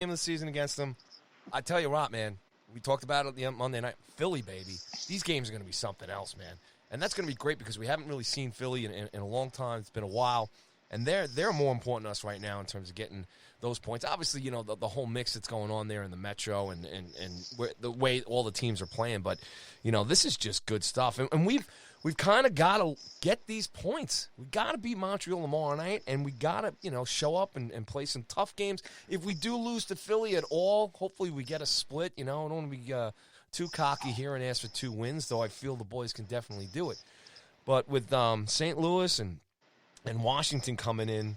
game of the season against them. I tell you what, man. We talked about it the Monday night. Philly, baby. These games are going to be something else, man. And that's going to be great because we haven't really seen Philly in a long time. It's been a while. And they're more important to us right now in terms of getting those points. Obviously, the whole mix that's going on there in the Metro and the way all the teams are playing. But, this is just good stuff. And we've kind of got to get these points. We got to beat Montreal tomorrow night, and we got to, show up and play some tough games. If we do lose to Philly at all, hopefully we get a split. I don't want to be too cocky here and ask for 2 wins, though I feel the boys can definitely do it. But with St. Louis and Washington coming in,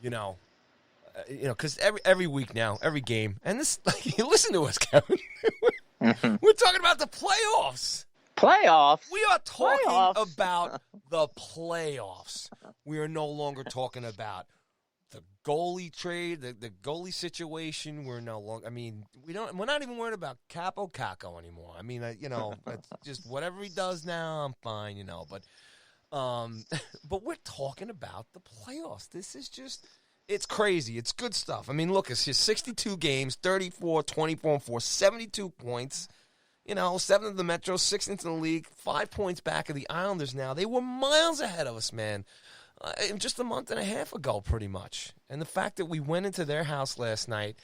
because every week now, every game, and this, listen to us, Kevin. We're talking about the playoffs. Playoffs? We are talking about the playoffs. We are no longer talking about the goalie trade, the goalie situation. We're no longer. I mean, we're not even worried about Capo Caco anymore. I mean, it's just whatever he does now, I'm fine. But we're talking about the playoffs. This is just. It's crazy. It's good stuff. I mean, look, it's just 62 games, 34, 24, and 4, 72 points. 7th of the Metro, 6th into the league, 5 points back of the Islanders now. They were miles ahead of us, man, just a month and a half ago, pretty much. And the fact that we went into their house last night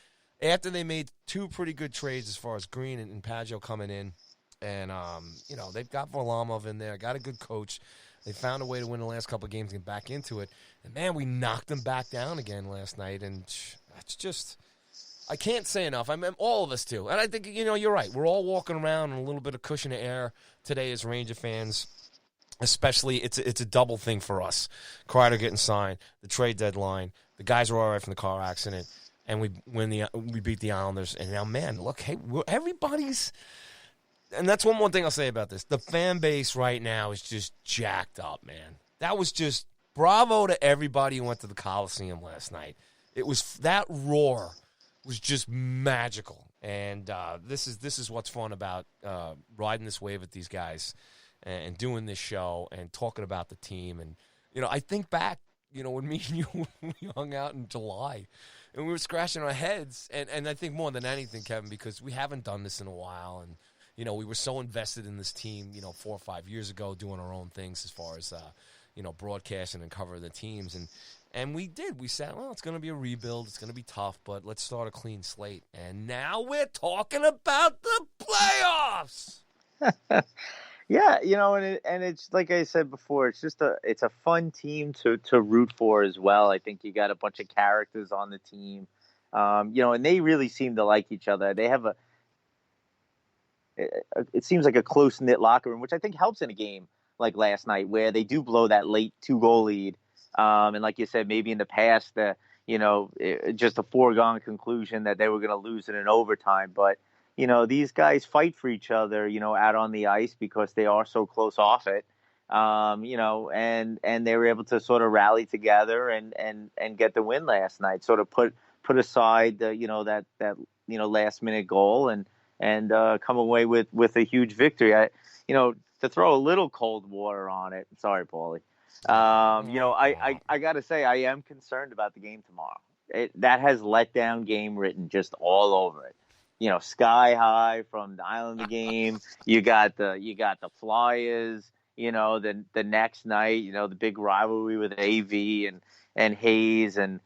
after they made 2 pretty good trades as far as Green and Pageau coming in. And, they've got Varlamov in there, got a good coach. They found a way to win the last couple of games and get back into it. And, man, we knocked them back down again last night. And it's just – I can't say enough. I mean, all of us do. And I think, you're right. We're all walking around in a little bit of cushion of air today as Ranger fans. Especially, it's a double thing for us. Kreider getting signed, the trade deadline, the guys are all right from the car accident, and we beat the Islanders. And now, man, look, hey, everybody's – and that's one more thing I'll say about this. The fan base right now is just jacked up, man. That was just bravo to everybody who went to the Coliseum last night. It was – that roar – was just magical, and this is what's fun about riding this wave with these guys and doing this show and talking about the team. And I think back, when me and you we hung out in July, and we were scratching our heads, and I think more than anything, Kevin, because we haven't done this in a while, and we were so invested in this team, 4 or 5 years ago, doing our own things as far as broadcasting and covering the teams. And we did. We said, well, it's going to be a rebuild. It's going to be tough, but let's start a clean slate. And now we're talking about the playoffs. Yeah, and it's like I said before, it's just it's a fun team to root for as well. I think you got a bunch of characters on the team, and they really seem to like each other. They have it seems like a close-knit locker room, which I think helps in a game like last night where they do blow that late 2-goal lead. And like you said, maybe in the past, just a foregone conclusion that they were going to lose in an overtime. But, these guys fight for each other, out on the ice because they are so close off it, and they were able to sort of rally together and get the win last night, sort of put aside the, that last minute goal and come away with a huge victory. To throw a little cold water on it. Sorry, Paulie. I got to say, I am concerned about the game tomorrow. That has letdown game written just all over it. Sky high from the Islander game. You got the Flyers. The next night. The big rivalry with AV and Hayes and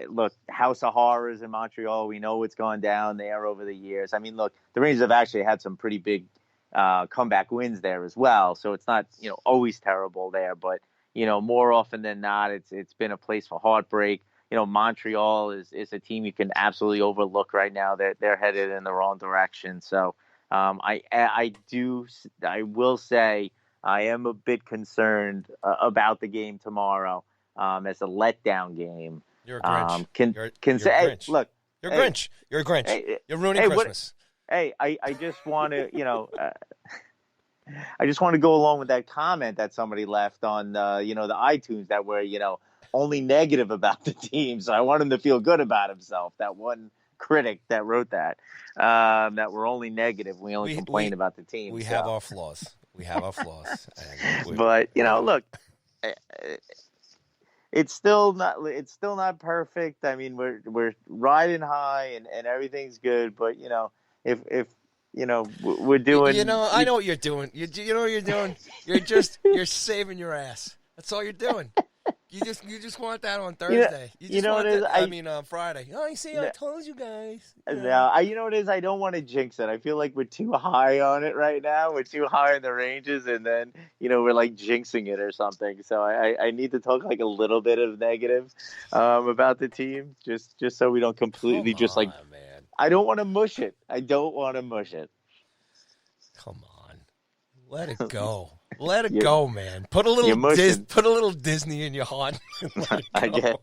look, House of Horrors in Montreal. We know what's gone down there over the years. I mean, look, the Rangers have actually had some pretty big comeback wins there as well. So it's not, always terrible there, but, more often than not, it's been a place for heartbreak. Montreal is a team you can absolutely overlook right now. They're headed in the wrong direction. So I will say I am a bit concerned about the game tomorrow as a letdown game. You're a Grinch. You're a Grinch. Look, you're a Grinch. You're a Grinch. You're ruining Christmas. I just want to, I just want to go along with that comment that somebody left on, the iTunes that were, only negative about the team. So I want him to feel good about himself. That one critic that wrote that that we're only negative. We only complain about the team. We have our flaws. We have our flaws. But, look, it's still not perfect. I mean, we're riding high and everything's good, but if we're doing I know what you're doing. You know what you're doing. You're saving your ass. That's all you're doing. You just want that on you know Thursday. You you just know what want it is. that. I mean, Friday. Oh, you see, I told you guys. No, you know what it is. I don't want to jinx it. I feel like we're too high on it right now. We're too high in the ranges, and then we're like jinxing it or something. So I need to talk like a little bit of negative about the team, just so we don't completely Come just like. on, man. I don't want to mush it. I don't want to mush it. Come on. Let it go. Let it You go, man. Put a you're little mushing. put a little Disney in your heart. And let it I go. get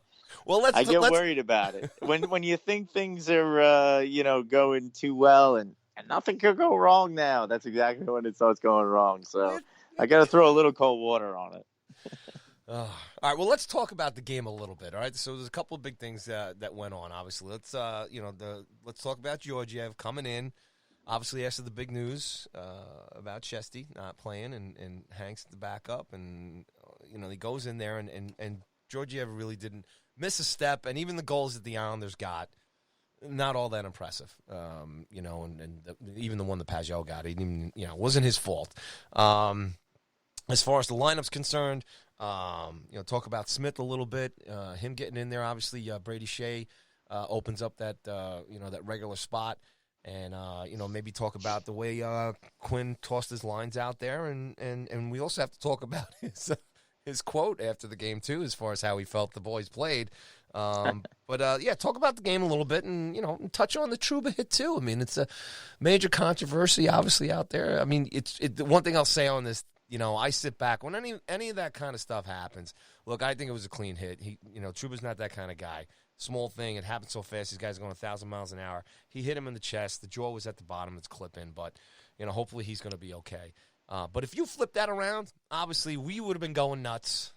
Well, I get let's worried about it when you think things are going too well and nothing could go wrong now. That's exactly when it starts going wrong. So I got to throw a little cold water on it. All right. Well, let's talk about the game a little bit. All right. So there's a couple of big things that went on. Obviously, let's talk about Georgiev coming in. Obviously, after the big news about Chesty not playing and Hank's the backup, and he goes in there and Georgiev really didn't miss a step, and even the goals that the Islanders got, not all that impressive. Even the one that Pajot got, it even wasn't his fault. As far as the lineup's concerned, talk about Smith a little bit. Him getting in there, obviously, Brady Shea opens up that that regular spot. And, maybe talk about the way Quinn tossed his lines out there. And we also have to talk about his quote after the game, too, as far as how he felt the boys played. Talk about the game a little bit and touch on the Trouba hit, too. I mean, it's a major controversy, obviously, out there. I mean, the one thing I'll say on this, I sit back. When any of that kind of stuff happens, look, I think it was a clean hit. Trouba's not that kind of guy. Small thing. It happened so fast. These guys are going 1,000 miles an hour. He hit him in the chest. The jaw was at the bottom. It's clipping, but hopefully he's going to be okay. But if you flip that around, obviously we would have been going nuts.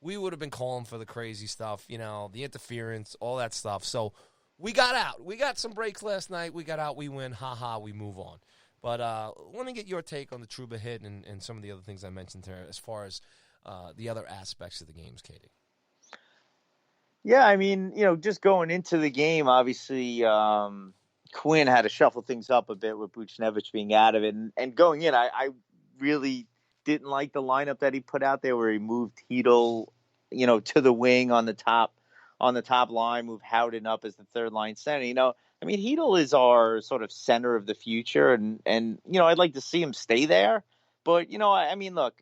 We would have been calling for the crazy stuff, the interference, all that stuff. So we got out. We got some breaks last night. We got out. We win. Ha, we move on. But let me get your take on the Trouba hit and some of the other things I mentioned there as far as the other aspects of the games, Katie. Yeah, I mean, just going into the game, obviously, Quinn had to shuffle things up a bit with Buchnevich being out of it. And going in, I really didn't like the lineup that he put out there where he moved Hedel, to the wing on the top line, moved Howden up as the third line center. I mean, Hedel is our sort of center of the future, and I'd like to see him stay there. But, I mean, look,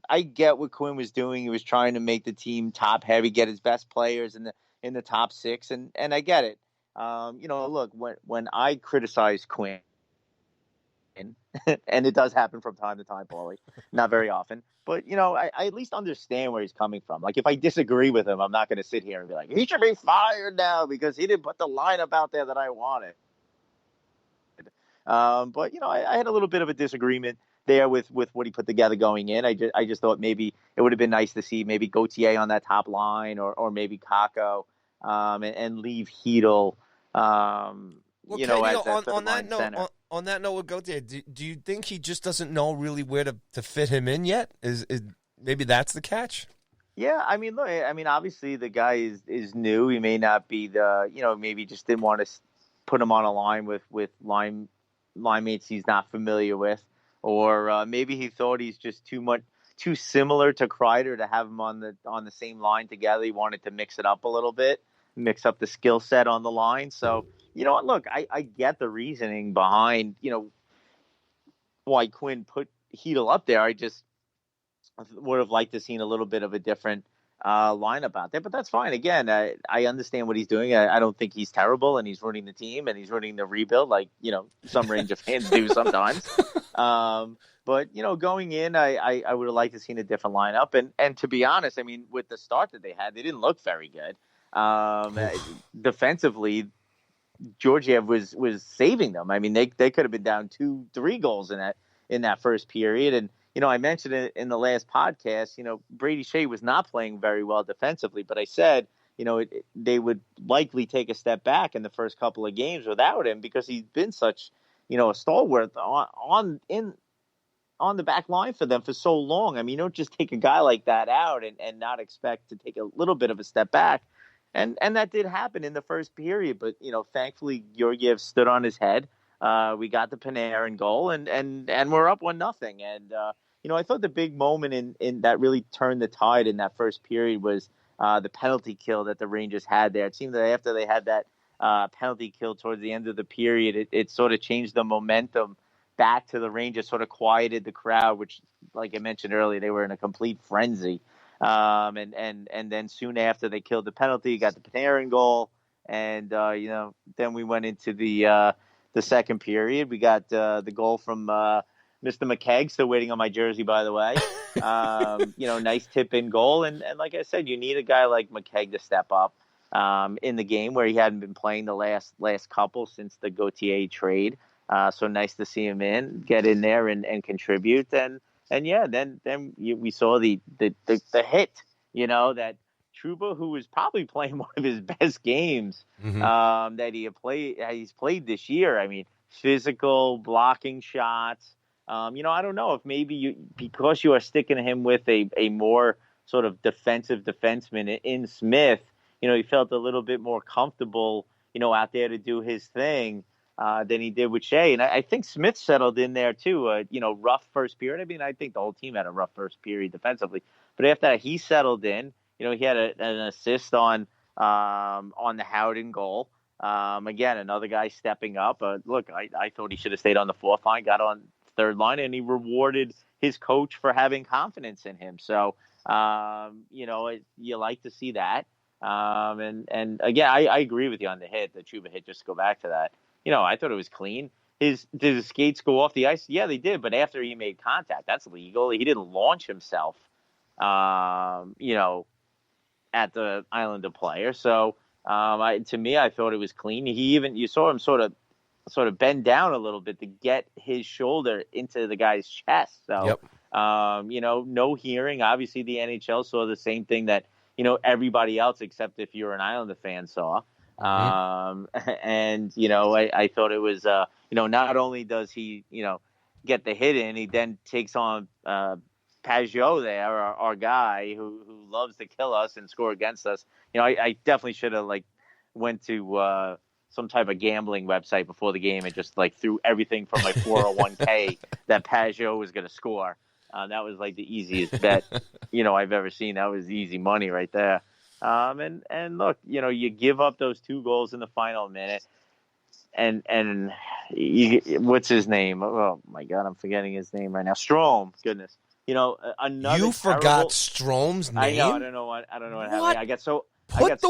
I get what Quinn was doing. He was trying to make the team top heavy, get his best players in the top six. And I get it. Look, when I criticize Quinn, and it does happen from time to time, Paulie, not very often. But, I at least understand where he's coming from. Like, if I disagree with him, I'm not going to sit here and be like, he should be fired now because he didn't put the lineup out there that I wanted. But, I had a little bit of a disagreement there with what he put together going in. I just thought maybe it would have been nice to see maybe Gauthier on that top line or maybe Kakko and leave Hedel, Katie, as that on that note, center. on that note with Gauthier, do you think he just doesn't know really where to fit him in yet? Is maybe that's the catch? Yeah, I mean, look, obviously the guy is new. He may not be maybe just didn't want to put him on a line with line mates he's not familiar with. Or maybe he thought he's just too similar to Kreider to have him on the same line together. He wanted to mix it up a little bit, mix up the skill set on the line. So, you know what? Look, I get the reasoning behind, why Quinn put Hedel up there. I just would have liked to seen a little bit of a different lineup out there, but that's fine. Again, I understand what he's doing. I don't think he's terrible, and he's running the team and he's running the rebuild like some Ranger fans do sometimes. But going in, I would have liked to seen a different lineup. And to be honest, I mean, with the start that they had, they didn't look very good. Defensively, Georgiev was saving them. I mean, they could have been down 2-3 goals in that first period. And I mentioned it in the last podcast. Brady Shea was not playing very well defensively, but I said they would likely take a step back in the first couple of games without him because he's been such a stalwart on the back line for them for so long. I mean, you don't just take a guy like that out and not expect to take a little bit of a step back. And that did happen in the first period. But, thankfully, Georgiev stood on his head. We got the Panarin goal, and we're up 1-0. And, I thought the big moment in that really turned the tide in that first period was the penalty kill that the Rangers had there. It seemed that after they had that penalty kill towards the end of the period, it sort of changed the momentum back to the Rangers, sort of quieted the crowd, which, like I mentioned earlier, they were in a complete frenzy. And then soon after they killed the penalty, got the Panarin goal, and then we went into the second period. We got the goal from Mr. McKegg, still waiting on my jersey, by the way. Nice tip-in goal, and like I said, you need a guy like McKegg to step up in the game where he hadn't been playing the last couple since the Gauthier trade. So nice to see him get in there and contribute. And then we saw the hit, that Trouba, who was probably playing one of his best games that he's played this year. I mean, physical, blocking shots. I don't know if maybe because you are sticking him with a more sort of defensive defenseman in Smith, he felt a little bit more comfortable, out there to do his thing. Than he did with Shea. And I think Smith settled in there too. Rough first period. I mean, I think the whole team had a rough first period defensively. But after that, he settled in. He had an assist on the Howden goal. Again, another guy stepping up. Look, I thought he should have stayed on the fourth line, got on third line, and he rewarded his coach for having confidence in him. So, you like to see that. And again, I agree with you on the hit, the Trouba hit, just to go back to that. I thought it was clean. Did his skates go off the ice? Yeah, they did. But after he made contact, that's legal. He didn't launch himself, at the Islander player. So, to me, I thought it was clean. You saw him sort of bend down a little bit to get his shoulder into the guy's chest. So, yep. No hearing. Obviously, the NHL saw the same thing that, everybody else, except if you're an Islander fan, saw. And, I thought it was, not only does he, get the hit in, he then takes on Pajot there, our guy who loves to kill us and score against us. I definitely should have went to some type of gambling website before the game and just threw everything from my 401k that Pajot was going to score. That was the easiest bet, I've ever seen. That was easy money right there. And look, you give up those 2 goals in the final minute, and what's his name? Oh my God, I'm forgetting his name right now. Strome. Goodness, another. You forgot Strome's name. I know. I don't know what happened. I got so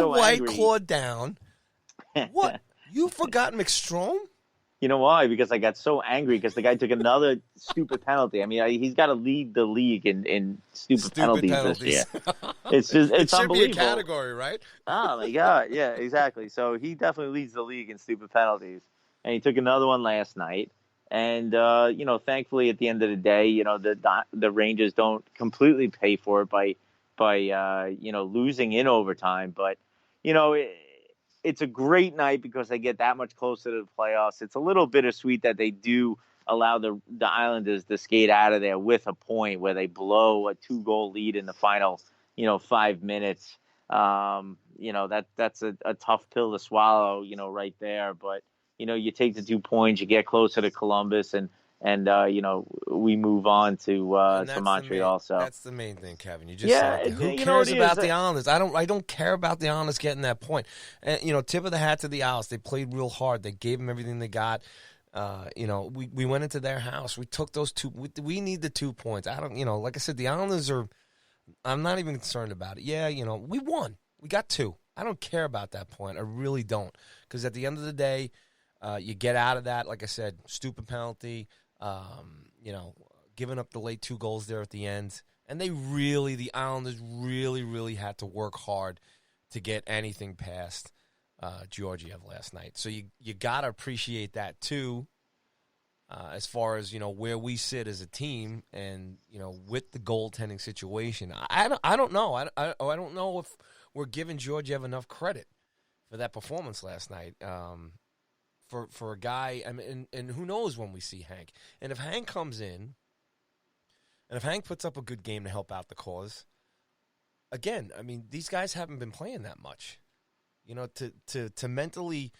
White angry. Claw down. What? You forgot McStrome? You know why? Because I got so angry because the guy took another stupid penalty. I mean, he's got to lead the league in stupid penalties this year. It's it should unbelievable. Be a category, right? Oh my God, yeah, exactly. So he definitely leads the league in stupid penalties, and he took another one last night. And thankfully, at the end of the day, the Rangers don't completely pay for it by losing in overtime, but it's a great night because they get that much closer to the playoffs. It's a little bittersweet that they do allow the Islanders to skate out of there with a point where they blow a 2-goal lead in the final, 5 minutes. That's a tough pill to swallow, right there. But, you take the 2 points, you get closer to Columbus, and we move on to Montreal. So that's the main thing, Kevin. You just said it. Who cares about the Islanders? I don't care about the Islanders getting that point. And tip of the hat to the Isles. They played real hard. They gave them everything they got. We went into their house. We took those 2. We need the 2 points. Like I said, the Islanders are. I'm not even concerned about it. Yeah, we won. We got 2. I don't care about that point. I really don't. Because at the end of the day, you get out of that. Like I said, stupid penalty. Giving up the late 2 goals there at the end. And the Islanders really, really had to work hard to get anything past Georgiev last night. So you got to appreciate that too, as far as, where we sit as a team and, with the goaltending situation. I don't know. I don't know if we're giving Georgiev enough credit for that performance last night. For a guy, and who knows when we see Hank. And if Hank comes in And if Hank puts up a good game to help out the cause, again, I mean, these guys haven't been playing that much. You know, to mentally